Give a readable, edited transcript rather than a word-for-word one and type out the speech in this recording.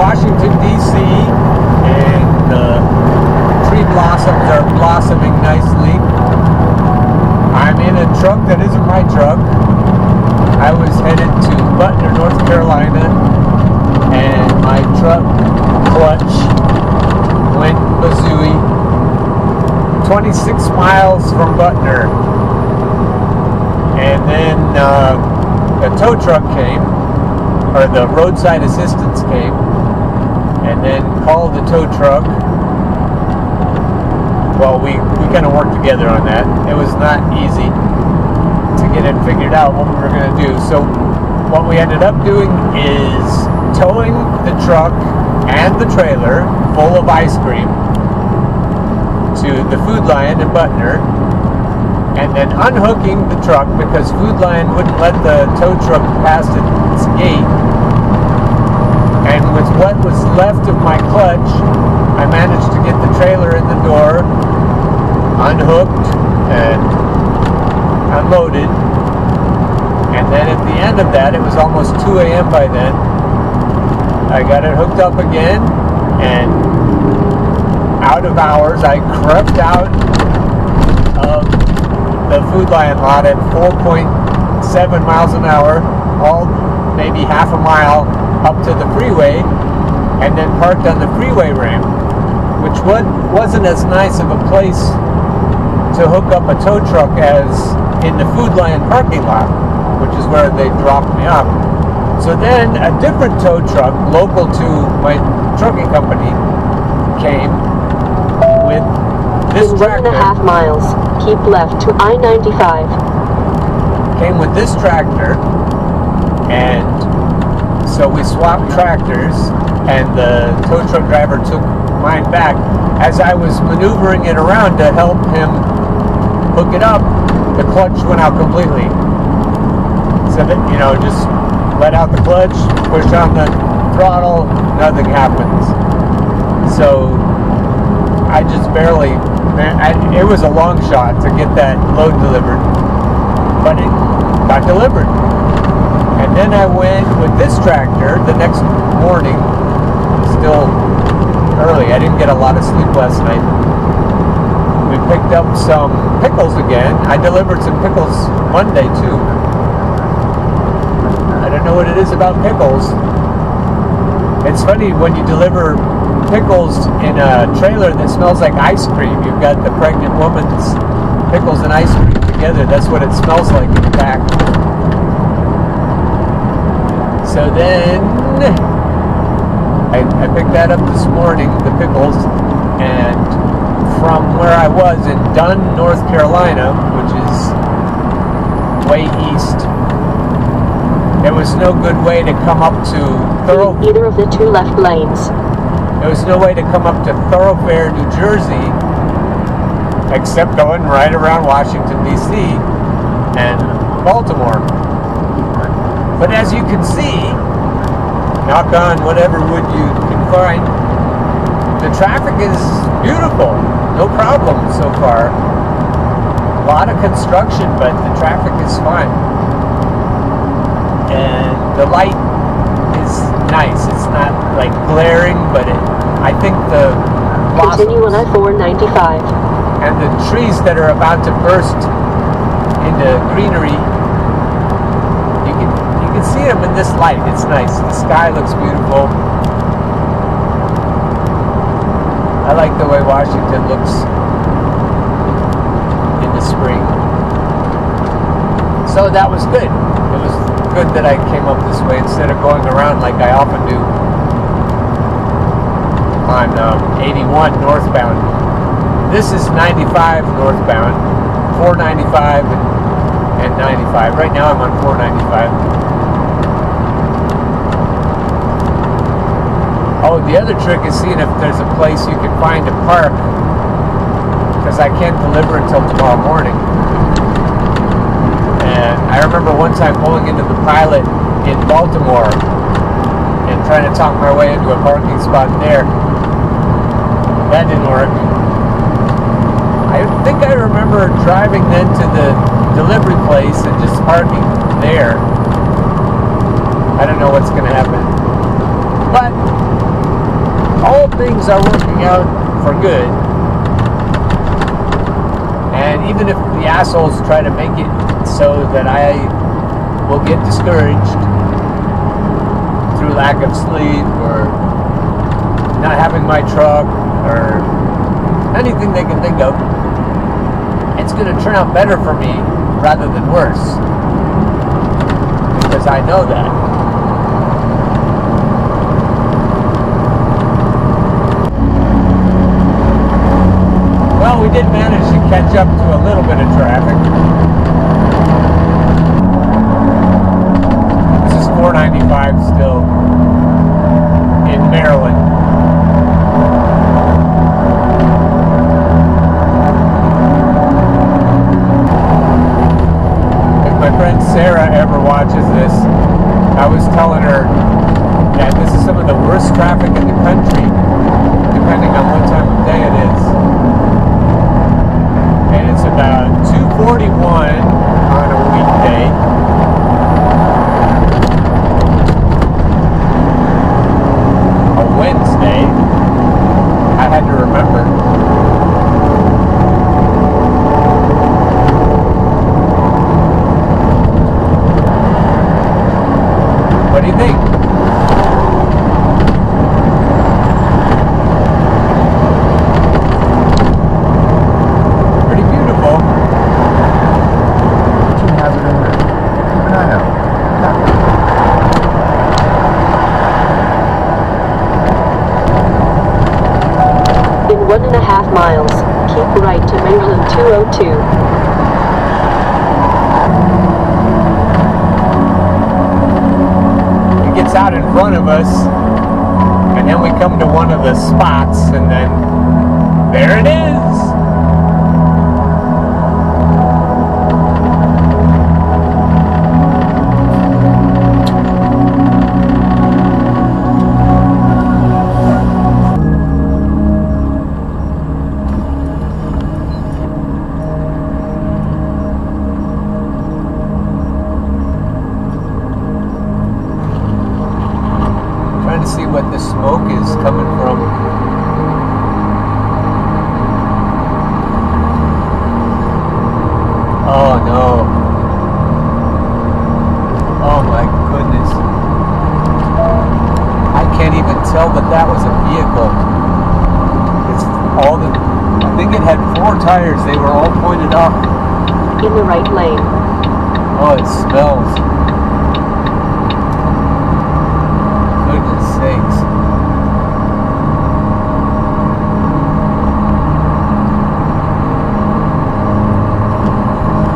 Washington, D.C., and the tree blossoms are blossoming nicely. I'm in a truck that isn't my truck. I was headed to Butner, North Carolina, and my truck clutch went bazooey 26 miles from Butner. And then the tow truck came, or the roadside assistance came, and then called the tow truck. Well, we kind of worked together on that. It was not easy to get it figured out what we were going to do. So what we ended up doing is towing the truck and the trailer full of ice cream to the Food Lion in Butner, and then unhooking the truck because Food Lion wouldn't let the tow truck past its gate. And with what was left of my clutch, I managed to get the trailer in the door, unhooked and unloaded. And then at the end of that, it was almost 2 a.m. by then, I got it hooked up again, and out of hours, I crept out of the Food Lion lot at 4.7 miles an hour, all maybe half a mile up to the freeway, and then parked on the freeway ramp, which wasn't as nice of a place to hook up a tow truck as in the Food Lion parking lot, which is where they dropped me off. So then a different tow truck, local to my trucking company, came with this tractor. 1.5 miles, keep left to I-95. Came with this tractor, and so we swapped tractors, and the tow truck driver took mine back. As I was maneuvering it around to help him hook it up, the clutch went out completely. So that, just let out the clutch, push on the throttle, nothing happens. So I just barely, it was a long shot to get that load delivered, but it got delivered. And then I went with this tractor the next morning, still early. I didn't get a lot of sleep last night. We picked up some pickles again. I delivered some pickles Monday too. I don't know what it is about pickles. It's funny when you deliver pickles in a trailer that smells like ice cream. You've got the pregnant woman's pickles and ice cream together. That's what it smells like in the back. So then I picked that up this morning, the pickles, and from where I was in Dunn, North Carolina, which is way east, there was no good way to come up to either of the two left lanes. There was no way to come up to Thoroughfare, New Jersey, except going right around Washington, D.C. and Baltimore. But as you can see, knock on whatever wood you can find, the traffic is beautiful. No problem so far. A lot of construction, but the traffic is fine. And the light is nice. It's not like glaring, but I think the blossoms continue on I-495 and the trees that are about to burst into greenery, you can see them in this light. It's nice. The sky looks beautiful. I like the way Washington looks in the spring. So that was good. It was good that I came up this way instead of going around like I often do on 81 northbound. This is 95 northbound, 495 and 95. Right now I'm on 495. Oh, the other trick is seeing if there's a place you can find to park, because I can't deliver until tomorrow morning. And I remember one time pulling into the Pilot in Baltimore and trying to talk my way into a parking spot there. That didn't work. I think I remember driving then to the delivery place and just parking there. I don't know what's going to happen. But things are working out for good. And even if the assholes try to make it so that I will get discouraged through lack of sleep or not having my truck or anything they can think of, it's going to turn out better for me rather than worse. Because I know that. Well, we did manage to catch up to a little bit of traffic. This is 495 still in Maryland. If my friend Sarah ever watches this, I was telling her that this is some of the worst traffic in the country, depending on what time of day it is. And it's about 2:41 on a weekday. A Wednesday. I had to remember. What do you think? Pretty beautiful. What you have it in there? Keep an eye out. In 1.5 miles, keep right to Maryland 202. It gets out in front of us, and then we come to one of the spots, and then there it is. Trying to see what the smoke is coming from. Oh no. Oh my goodness. I can't even tell that that was a vehicle. It's all the, I think it had 4 tires. They were all pointed up. In the right lane. Oh, it smells.